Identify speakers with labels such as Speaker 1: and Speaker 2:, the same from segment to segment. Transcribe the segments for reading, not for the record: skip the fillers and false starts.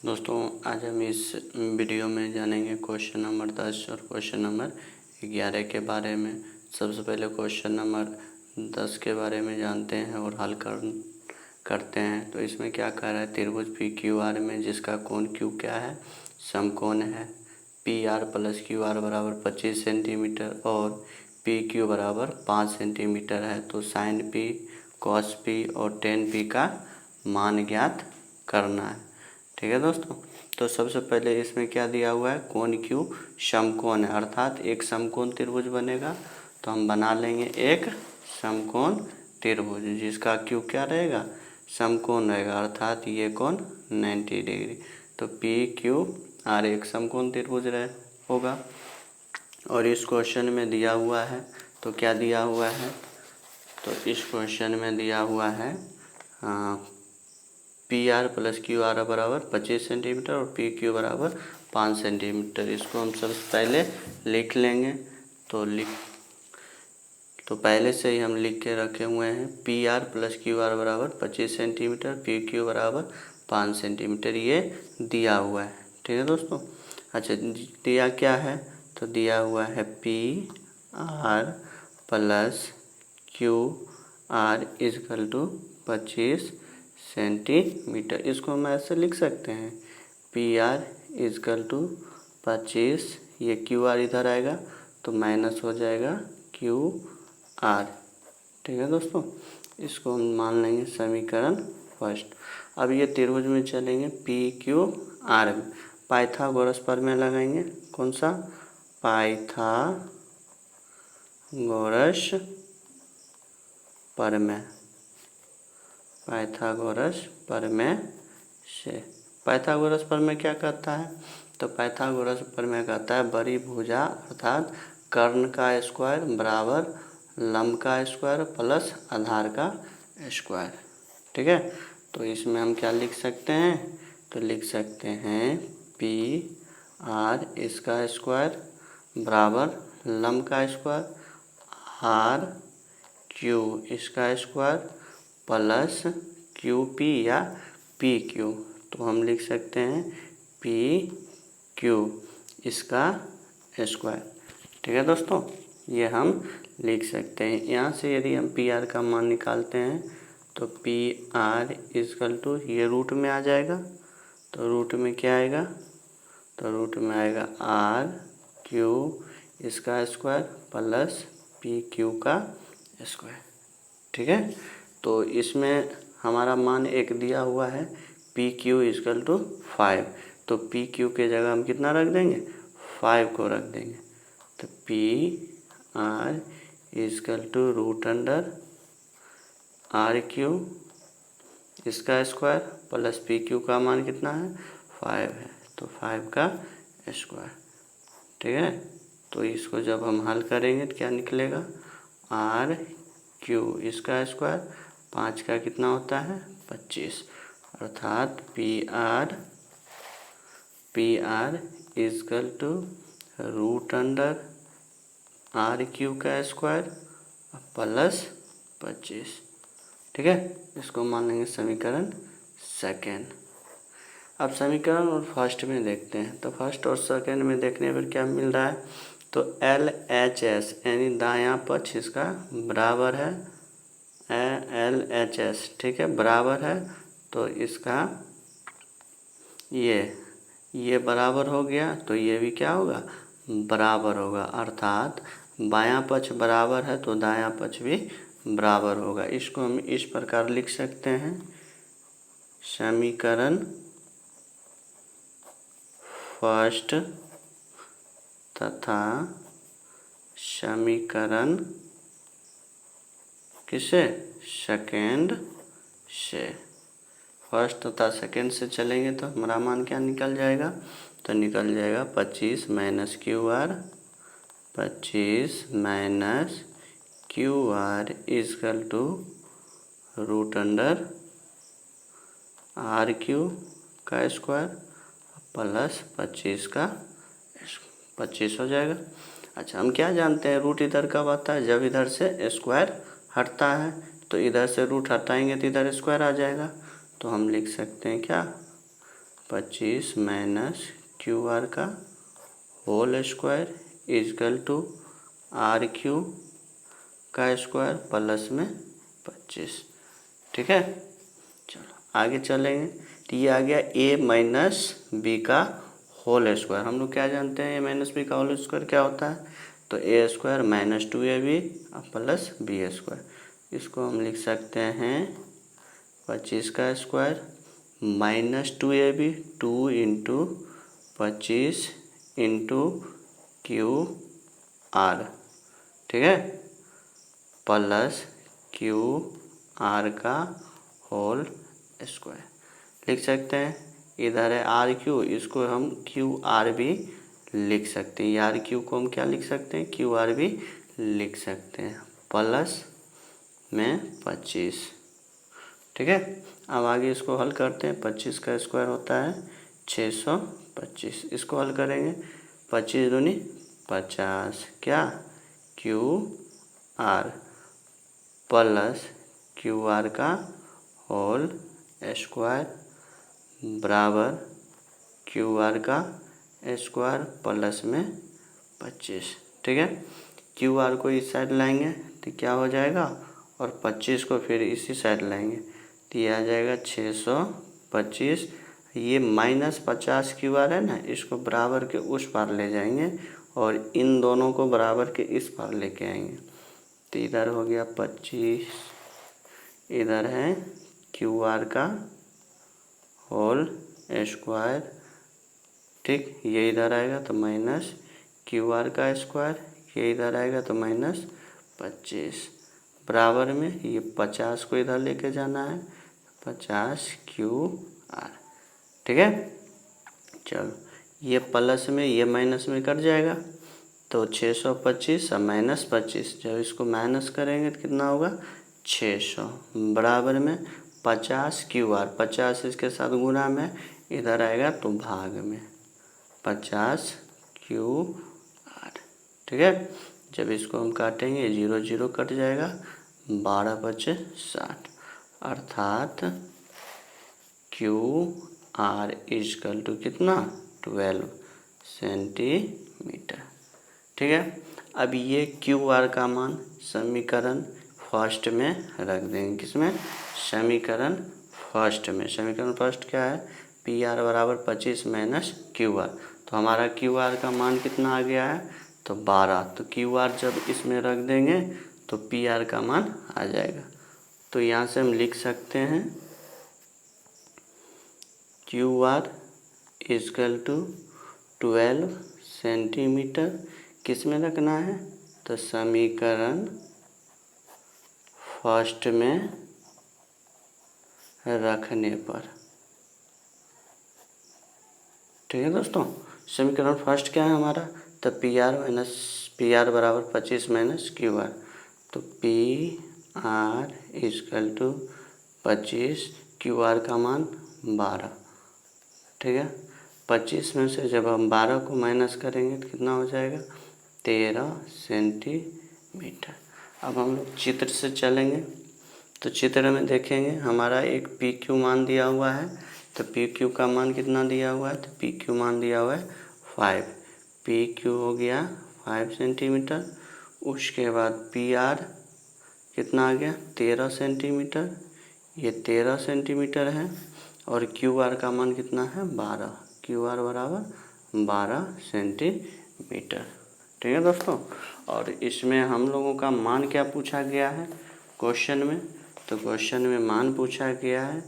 Speaker 1: दोस्तों आज हम इस वीडियो में जानेंगे क्वेश्चन नंबर 10 और क्वेश्चन नंबर 11 के बारे में। सबसे पहले क्वेश्चन नंबर 10 के बारे में जानते हैं और हल करते हैं। तो इसमें क्या कह रहा है, त्रिभुज पी क्यू आर में जिसका कोण क्यू क्या है, समकोण है। P R plus Q are बराबर 25 सेंटीमीटर और पी क्यू बराबर 5 सेंटीमीटर है। तो साइन पी, कॉस पी और टेन पी का मान ज्ञात करना है। ठीक है दोस्तों, तो सबसे पहले इसमें क्या दिया हुआ है, कोण क्यू समकोण है, अर्थात एक समकोण त्रिभुज बनेगा। तो हम बना लेंगे एक समकोण त्रिभुज जिसका क्यू क्या रहेगा, समकोण रहेगा, अर्थात ये कोण 90 डिग्री। तो पी क्यू आर एक समकोण त्रिभुज होगा। और इस क्वेश्चन में दिया हुआ है, तो क्या दिया हुआ है, तो इस क्वेश्चन में दिया हुआ है P R plus Q are बराबर 25 सेंटीमीटर और पी क्यू बराबर 5 सेंटीमीटर। इसको हम सबसे पहले लिख लेंगे। तो पहले से ही हम लिख के रखे हुए हैं, P R plus Q are बराबर 25 सेंटीमीटर, पी क्यू बराबर 5 सेंटीमीटर, ये दिया हुआ है। ठीक है दोस्तों। अच्छा, दिया क्या है, तो दिया हुआ है P R plus Q R equal to 25 centimetre. इसको हम ऐसे लिख सकते हैं, पी आर इजकल टू 25, ये क्यू आर इधर आएगा तो माइनस हो जाएगा क्यू आर। ठीक है दोस्तों, इसको हम मान लेंगे समीकरण फर्स्ट। अब ये त्रिभुज में चलेंगे, पी क्यू आर में पाइथागोरस प्रमेय लगाएंगे। कौन सा, पाइथागोरस प्रमेय। पाइथागोरस प्रमेय से, पाइथागोरस प्रमेय क्या कहता है, तो पाइथागोरस प्रमेय कहता है बड़ी भुजा अर्थात कर्ण का स्क्वायर बराबर लंब का स्क्वायर प्लस आधार का स्क्वायर। ठीक है, तो इसमें हम क्या लिख सकते हैं, तो लिख सकते हैं पी आर इसका स्क्वायर बराबर लंब का स्क्वायर आर क्यू इसका स्क्वायर प्लस क्यू पी या पी क्यू। तो हम लिख सकते हैं पी क्यू इसका स्क्वायर। ठीक है दोस्तों, ये हम लिख सकते हैं। यहाँ से यदि हम पी आर का मान निकालते हैं तो पी आर इजकल टू, ये रूट में आ जाएगा, तो रूट में क्या आएगा, तो रूट में आएगा आर क्यू इसका स्क्वायर प्लस पी क्यू का स्क्वायर। ठीक है, तो इसमें हमारा मान एक दिया हुआ है पी क्यू इजकल टू 5, तो पी क्यू के जगह हम कितना रख देंगे, 5 को रख देंगे। तो P R equal to root under R Q इसका स्क्वायर प्लस पी क्यू का मान कितना है, 5 है, तो 5 का स्क्वायर। ठीक है, तो इसको जब हम हल करेंगे तो क्या निकलेगा, आर क्यू इसका स्क्वायर 5 का कितना होता है 25, अर्थात P R equal to root under R Q का स्क्वायर प्लस 25। ठीक है, इसको मान लेंगे समीकरण सेकेंड। अब समीकरण और फर्स्ट में देखते हैं, तो फर्स्ट और सेकेंड में देखने पर क्या मिल रहा है, तो एल एच एस यानी दायां पक्ष इसका बराबर है एल एच एस। ठीक है, बराबर है, तो इसका ये बराबर हो गया, तो ये भी क्या होगा, बराबर होगा, अर्थात बायां पक्ष बराबर है तो दायां पक्ष भी बराबर होगा। इसको हम इस प्रकार लिख सकते हैं, समीकरण फर्स्ट तथा समीकरण किसे, सेकेंड से। फर्स्ट तथा सेकेंड से चलेंगे तो हमारा मान क्या निकल जाएगा, तो निकल जाएगा 25 minus Q R, 25 minus Q R equal to root under R Q का स्क्वायर प्लस 25 का 25 हो जाएगा। अच्छा, हम क्या जानते हैं, रूट इधर कब आता है, जब इधर से स्क्वायर हटता है, तो इधर से रूट हटाएंगे तो इधर स्क्वायर आ जाएगा। तो हम लिख सकते हैं क्या, 25 माइनस क्यू आर का whole square equal to R Q का स्क्वायर प्लस में 25। ठीक है, चलो आगे चलेंगे। तो ये आ गया ए माइनस बी का होल स्क्वायर। हम लोग क्या जानते हैं, ए माइनस बी का होल स्क्वायर क्या होता है, तो a square minus 2ab plus b square. इसको हम लिख सकते हैं 25 का square minus 2ab 2 into 25 into Q R, ठीक है, प्लस क्यू आर का होल स्क्वायर। लिख सकते हैं, इधर है आर क्यू, इसको हम क्यू आर भी लिख सकते हैं। आर क्यू को हम क्या लिख सकते हैं, क्यू आर भी लिख सकते हैं, प्लस में 25। ठीक है, अब आगे इसको हल करते हैं। 25 का स्क्वायर होता है 625। इसको हल करेंगे, 25 दूनी 50 क्या Q R plus Q R का होल स्क्वायर बराबर क्यू आर का स्क्वायर प्लस में 25। ठीक है, क्यू आर को इस साइड लाएंगे तो क्या हो जाएगा, और 25 को फिर इसी साइड लाएंगे तो ये आ जाएगा 625। ये माइनस 50 क्यू आर है ना, इसको बराबर के उस पार ले जाएंगे और इन दोनों को बराबर के इस पार लेके आएंगे। तो इधर हो गया 25, इधर है क्यू आर का होल स्क्वायर, ठीक, ये इधर आएगा तो माइनस क्यू आर का स्क्वायर, ये इधर आएगा तो माइनस 25 बराबर में ये 50 को इधर लेके जाना है 50 क्यू आर। ठीक है, चलो ये प्लस में ये माइनस में कट जाएगा तो 625 और माइनस 25, जब इसको माइनस करेंगे तो कितना होगा 600 बराबर में 50 क्यू आर, 50 इसके साथ गुणा में इधर आएगा तो भाग में 50 क्यू आर। ठीक है, जब इसको हम काटेंगे 0 0 कट जाएगा, 12 बचे 60, अर्थात क्यू आर इजकल टू कितना 12 सेंटीमीटर। ठीक है, अब ये क्यू आर का मान समीकरण फर्स्ट में रख देंगे, किसमें, समीकरण फर्स्ट में। समीकरण फर्स्ट क्या है, पी आर बराबर 25 माइनस क्यू आर। तो हमारा क्यू आर का मान कितना आ गया है, तो 12। तो क्यू आर जब इसमें रख देंगे तो पी आर का मान आ जाएगा। तो यहाँ से हम लिख सकते हैं Q R equal to 12 centimetre. किस में रखना है, तो समीकरण फर्स्ट में रखने पर। ठीक है दोस्तों, समीकरण फर्स्ट क्या है हमारा, तो पी आर बराबर 25 माइनस क्यू आर। तो P R equal to 25, Q R का मान 12। ठीक है, 25 में से जब हम 12 को माइनस करेंगे तो कितना हो जाएगा 13 सेंटीमीटर। अब हम लोग चित्र से चलेंगे तो चित्र में देखेंगे हमारा एक पी क्यू मान दिया हुआ है। तो पी क्यू का मान कितना दिया हुआ है, तो पी क्यू मान दिया हुआ है 5, पी क्यू हो गया 5 सेंटीमीटर। उसके बाद पी आर कितना आ गया 13 सेंटीमीटर, ये 13 सेंटीमीटर है, और क्यू आर का मान कितना है 12, क्यू आर बराबर 12 सेंटीमीटर। ठीक है दोस्तों, और इसमें हम लोगों का मान क्या पूछा गया है क्वेश्चन में, तो क्वेश्चन में मान पूछा गया है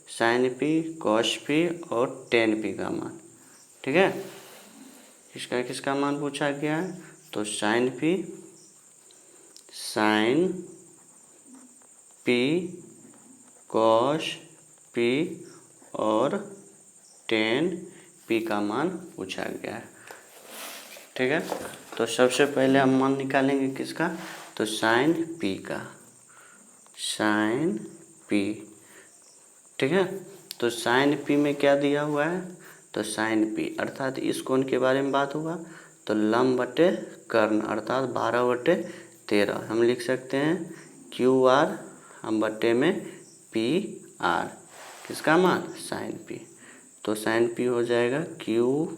Speaker 1: साइन पी, कॉस पी और टेन पी का मान। ठीक है, किसका किसका मान पूछा गया है, तो साइन पी, कॉस पी और टेन पी का मान पूछा गया है। ठीक है, तो सबसे पहले हम मान निकालेंगे किसका, तो साइन पी का, साइन पी। ठीक है, तो साइन पी में क्या दिया हुआ है, तो साइन पी अर्थात इस कोण के बारे में बात हुआ, तो लंब बटे कर्ण अर्थात 12/13 हम लिख सकते हैं क्यू आर हम बटे में पी आर, किसका मान साइन पी। तो साइन पी हो जाएगा क्यू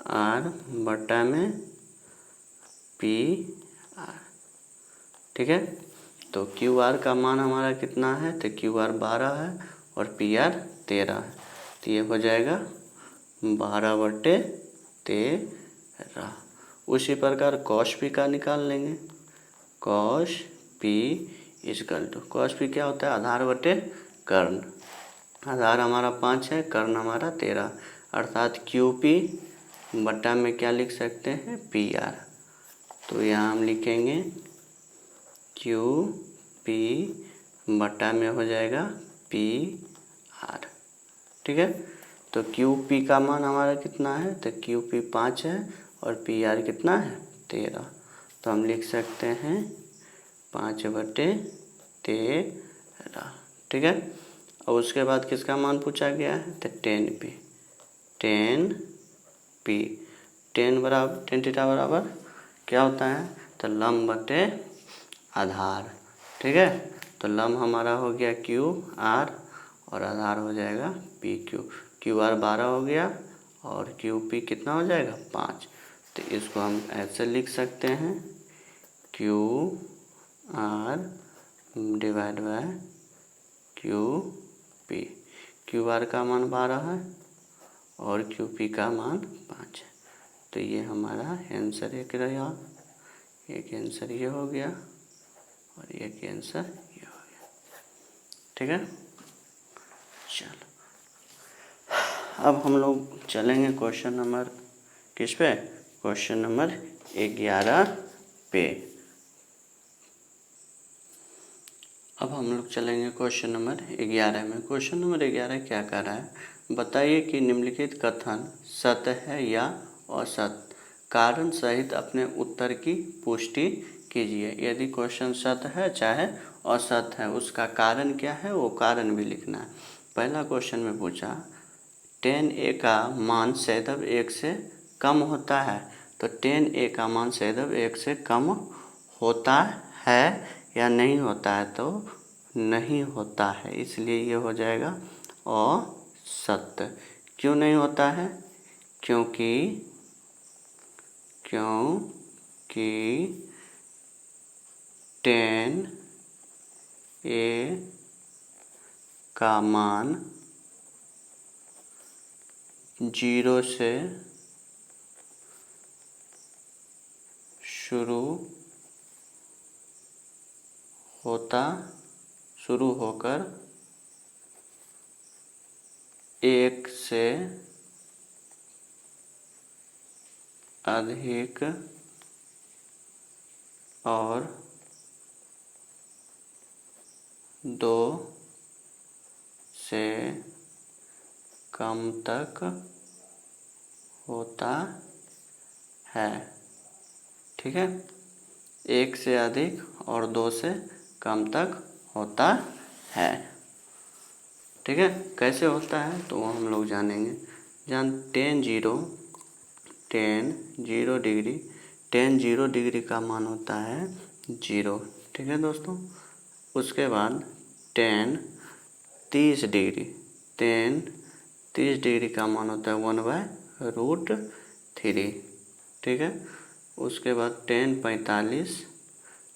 Speaker 1: आर बटा में पी आर। ठीक है, तो क्यू आर का मान हमारा कितना है, तो क्यू आर 12 है और पी आर 13 है, तो ये हो जाएगा 12/13। उसी प्रकार कॉस पी का निकाल लेंगे। Cos P equal to, cos P क्या होता है, आधार बटे कर्ण। आधार हमारा 5 है, कर्ण हमारा 13, अर्थात क्यू पी बटा में क्या लिख सकते हैं, पी आर। तो यहाँ हम लिखेंगे क्यू पी बटा में हो जाएगा पी आर। ठीक है, तो क्यू पी का मान हमारा कितना है, तो क्यू पी 5 है और पी आर कितना है, 13। तो हम लिख सकते हैं 5/13। ठीक है, और उसके बाद किसका मान पूछा गया है, तो 10p। 10 बराबर 10 थीटा बराबर क्या होता है, तो लंब बटे आधार। ठीक है, तो लंब हमारा हो गया क्यू आर और आधार हो जाएगा पी क्यू। क्यू आर 12 हो गया और क्यू पी कितना हो जाएगा, 5। तो इसको हम ऐसे लिख सकते हैं Q are divide by Q P. Q R का मान 12 है और क्यू पी का मान 5 है। तो ये हमारा आंसर एक रहा, एक आंसर ये हो गया और एक आंसर ये हो गया। ठीक है, चलो अब हम लोग चलेंगे क्वेश्चन नंबर किस पे, क्वेश्चन नंबर 11 पे। अब हम लोग चलेंगे क्वेश्चन नंबर 11 में। क्वेश्चन नंबर 11 क्या कर रहा है, बताइए कि निम्नलिखित कथन सत्य है या असत्य, कारण सहित अपने उत्तर की पुष्टि कीजिए। यदि क्वेश्चन सत्य है चाहे असत्य है, उसका कारण क्या है वो कारण भी लिखना है। पहला क्वेश्चन में पूछा 10a का मान सदैव 1 से कम होता है, तो 10a का मान सदैव 1 से कम होता है या नहीं होता है, तो नहीं होता है, इसलिए ये हो जाएगा असत्य। क्यों नहीं होता है, क्योंकि 10a का मान 0 से शुरू होकर 1 से अधिक और 2 से कम तक होता है। ठीक है, 1 से अधिक और 2 से कम तक होता है। ठीक है, कैसे होता है तो वो हम लोग जानेंगे। tan 0 डिग्री का मान होता है 0। ठीक है दोस्तों, उसके बाद tan 30 डिग्री का मान होता है 1/√3। ठीक है, उसके बाद tan 45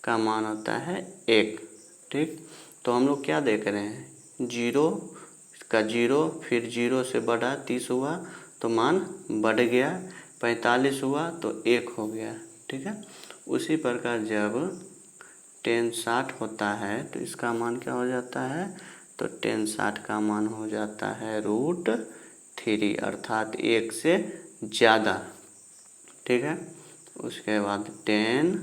Speaker 1: का मान होता है 1। ठीक, तो हम लोग क्या देख रहे हैं, 0 का 0, फिर 0 से बढ़ा 30 हुआ तो मान बढ़ गया, 45 हुआ तो 1 हो गया। ठीक है, उसी प्रकार जब tan 60 होता है तो इसका मान क्या हो जाता है, तो tan 60 का मान हो जाता है √3, अर्थात 1 से ज़्यादा। ठीक है, उसके बाद tan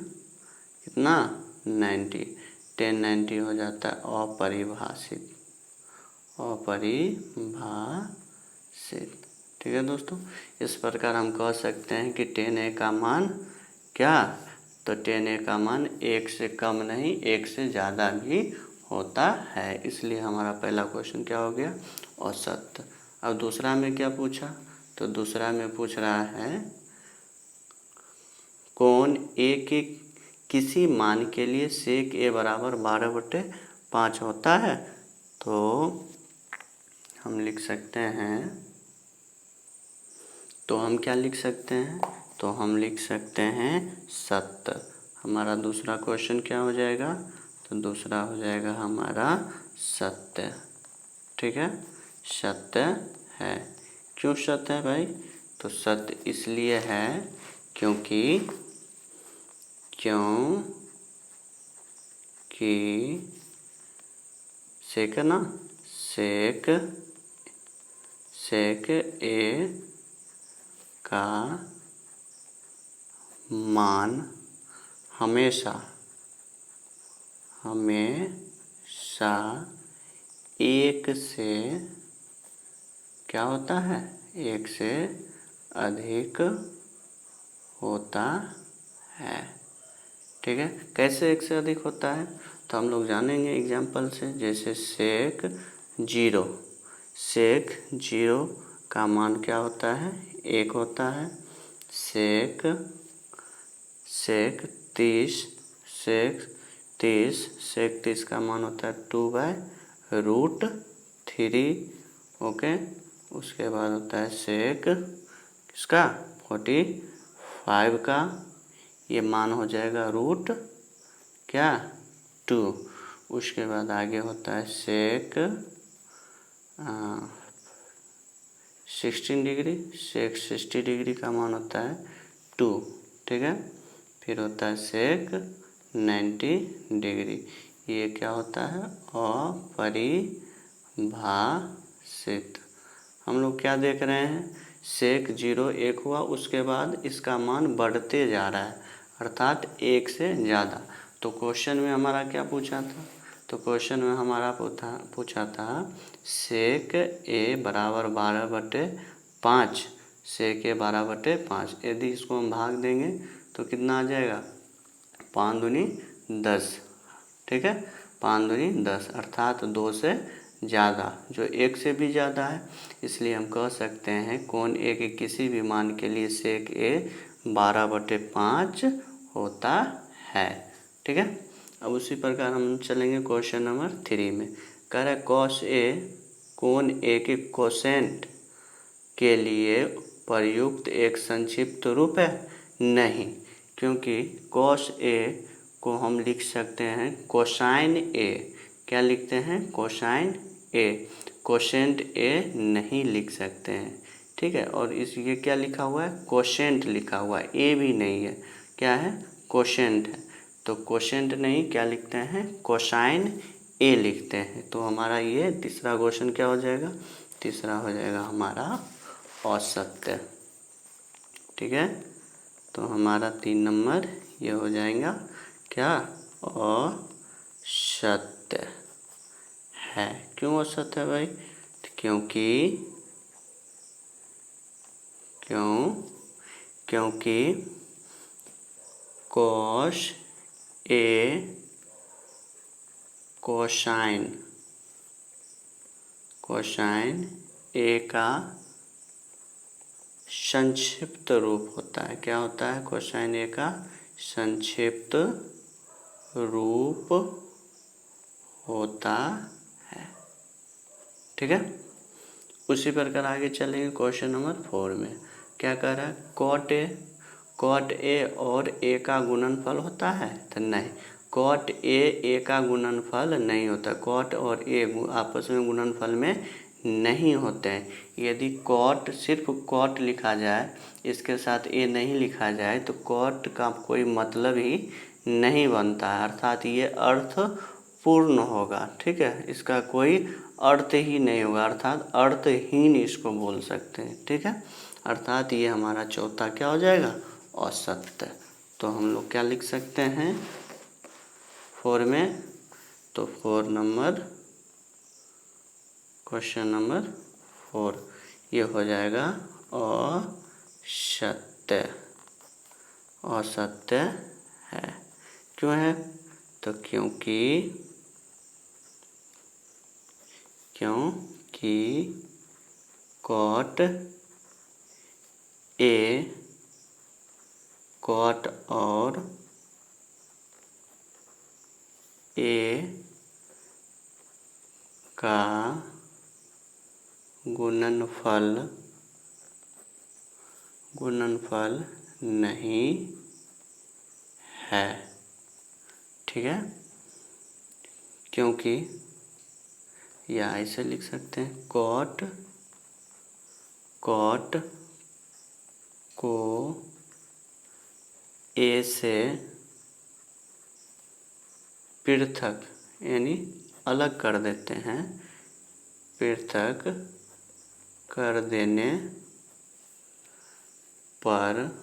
Speaker 1: कितना 90, tan 90 हो जाता है अपरिभाषित। ठीक है दोस्तों, इस प्रकार हम कह सकते हैं कि tan a का मान क्या, तो tan a का मान 1 से कम नहीं 1 से ज़्यादा भी होता है, इसलिए हमारा पहला क्वेश्चन क्या हो गया, असत्य। अब दूसरा में क्या पूछा, तो दूसरा में पूछ रहा है कोण a के किसी मान के लिए sec a बराबर 12/5 होता है। तो हम लिख सकते हैं, तो हम क्या लिख सकते हैं, तो हम लिख सकते हैं सत्य। हमारा दूसरा क्वेश्चन क्या हो जाएगा, तो दूसरा हो जाएगा हमारा सत्य। ठीक है, सत्य है। क्यों सत्य है भाई, तो सत्य इसलिए है क्योंकि सेक ना सेक ए का मान हमेशा एक से क्या होता है, एक से अधिक होता है। ठीक है, कैसे एक से अधिक होता है, तो हम लोग जानेंगे एग्जाम्पल से। जैसे सेक जीरो का मान क्या होता है, 1 होता है। सेक 30 का मान होता है 2/√3। ओके, उसके बाद होता है सेक इसका 45 का, ये मान हो जाएगा √2। उसके बाद आगे होता है सेक 16 डिग्री, सेक 60 डिग्री का मान होता है 2। ठीक है, फिर होता है सेक 90 डिग्री। ये क्या होता है, अपरिभाषित। हम लोग क्या देख रहे हैं, सेक 0 1 हुआ, उसके बाद इसका मान बढ़ते जा रहा है, अर्थात 1 से ज़्यादा। तो क्वेश्चन में हमारा क्या पूछा था, तो क्वेश्चन में हमारा पूछा था सेक ए बराबर 12/5, सेक ए 12/5। यदि इसको हम भाग देंगे तो कितना आ जाएगा, 5 दूनी 10। ठीक है, 5 दूनी 10 अर्थात 2 से ज़्यादा, जो 1 से भी ज़्यादा है। इसलिए हम कह सकते हैं कोण ए के किसी भी मान के लिए सेक ए 12/5 होता है। ठीक है, अब उसी प्रकार हम चलेंगे क्वेश्चन नंबर 3 में। कह रहा है कॉस ए कोण ए के कोसेंट के लिए प्रयुक्त एक संक्षिप्त रूप है, नहीं, क्योंकि कॉस ए को हम लिख सकते हैं कोसाइन ए। क्या लिखते हैं, कोसाइन ए, कोसेंट ए नहीं लिख सकते हैं। ठीक है, और इस ये क्या लिखा हुआ है, कोसेंट लिखा हुआ है, ए भी नहीं है, क्या है, कोसेंट है। तो कोसेंट नहीं, क्या लिखते हैं, कोसाइन ए लिखते हैं। तो हमारा ये तीसरा क्वेश्चन क्या हो जाएगा, तीसरा हो जाएगा हमारा असत्य। ठीक है, तो हमारा 3 नंबर ये हो जाएगा क्या, असत्य है। क्यों असत्य है भाई, क्योंकि कॉस ए कोसाइन ए का संक्षिप्त रूप होता है। क्या होता है, कोसाइन ए का संक्षिप्त रूप होता है। ठीक है, उसी प्रकार आगे चलेंगे क्वेश्चन नंबर 4 में। क्या कह रहा है, कॉट ए और ए का गुणनफल होता है, तो नहीं, कॉट ए का गुणनफल नहीं होता। कॉट और ए आपस में गुणनफल में नहीं होते हैं। यदि कॉट सिर्फ कॉट लिखा जाए, इसके साथ ए नहीं लिखा जाए, तो कॉट का कोई मतलब ही नहीं बनता है, अर्थात ये अर्थ पूर्ण होगा। ठीक है, इसका कोई अर्थ ही नहीं होगा, अर्थात अर्थहीन इसको बोल सकते हैं। ठीक है, अर्थात ये हमारा चौथा क्या हो जाएगा, असत्य। तो हम लोग क्या लिख सकते हैं 4 में, तो 4 नंबर क्वेश्चन नंबर 4 ये हो जाएगा असत्य। असत्य है। क्यों है, तो क्योंकि कॉट और ए का गुणनफल नहीं है। ठीक है, क्योंकि या ऐसे लिख सकते हैं कॉट को ए से पृथक यानी अलग कर देते हैं, पृथक कर देने पर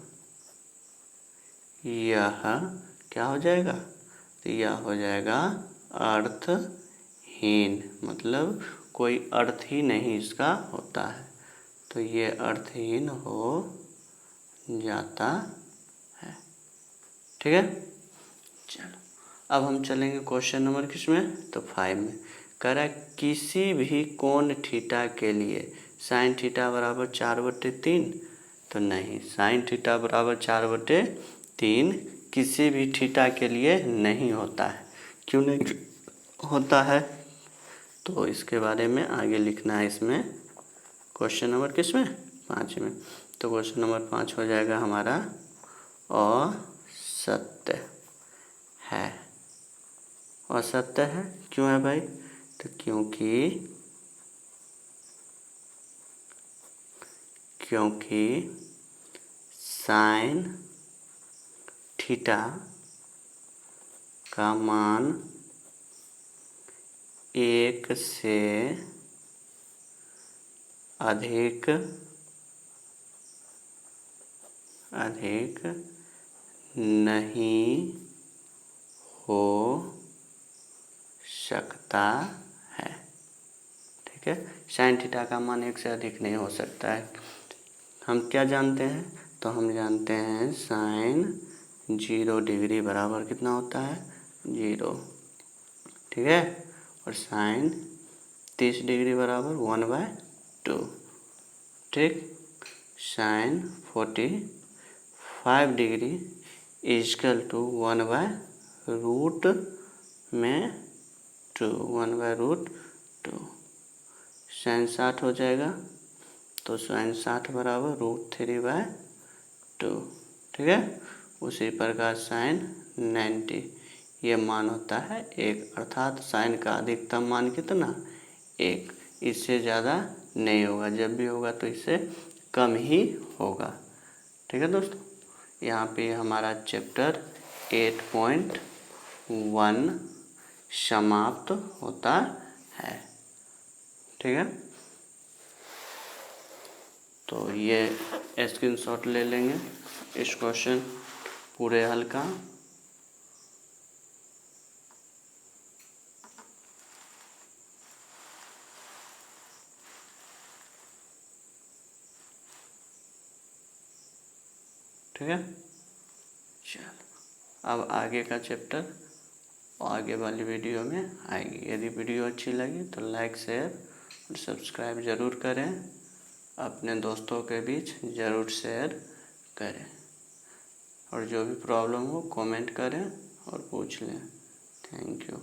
Speaker 1: यह क्या हो जाएगा, तो यह हो जाएगा अर्थहीन, मतलब कोई अर्थ ही नहीं इसका होता है, तो ये अर्थहीन हो जाता है। ठीक है, चलो अब हम चलेंगे क्वेश्चन नंबर किसमें, तो 5 में। कह रहा है किसी भी कोण थीटा के लिए साइन थीटा बराबर 4/3, तो नहीं, साइन थीटा बराबर 4/3 किसी भी थीटा के लिए नहीं होता है। क्यों नहीं होता है, तो इसके बारे में आगे लिखना है इसमें क्वेश्चन नंबर किसमें, 5 में। तो क्वेश्चन नंबर 5 हो जाएगा हमारा असत्य है। असत्य है क्यों है भाई, तो क्योंकि साइन थीटा का मान 1 से अधिक नहीं हो सकता है। ठीक है, साइन थीटा का मान 1 से अधिक नहीं हो सकता है। हम क्या जानते हैं, तो हम जानते हैं साइन 0 डिग्री बराबर कितना होता है, 0। ठीक है, और साइन 30 डिग्री बराबर 1/2। ठीक, sine 45 degree equal to 1/√2 1/√2। Sine 60 हो जाएगा, तो साइन 60 बराबर √3/2। ठीक है, उसी प्रकार साइन 90 ये मान होता है 1, अर्थात साइन का अधिकतम मान कितना, 1, इससे ज़्यादा नहीं होगा, जब भी होगा तो इससे कम ही होगा। ठीक है दोस्तों, यहाँ पे हमारा चैप्टर 8.1 समाप्त होता है। ठीक है, तो ये स्क्रीनशॉट ले लेंगे इस क्वेश्चन पूरे हल का। ठीक है, चलो अब आगे का चैप्टर आगे वाली वीडियो में आएगी। यदि वीडियो अच्छी लगी तो लाइक शेयर और सब्सक्राइब ज़रूर करें, अपने दोस्तों के बीच ज़रूर शेयर करें, और जो भी प्रॉब्लम हो कमेंट करें और पूछ लें। Thank you.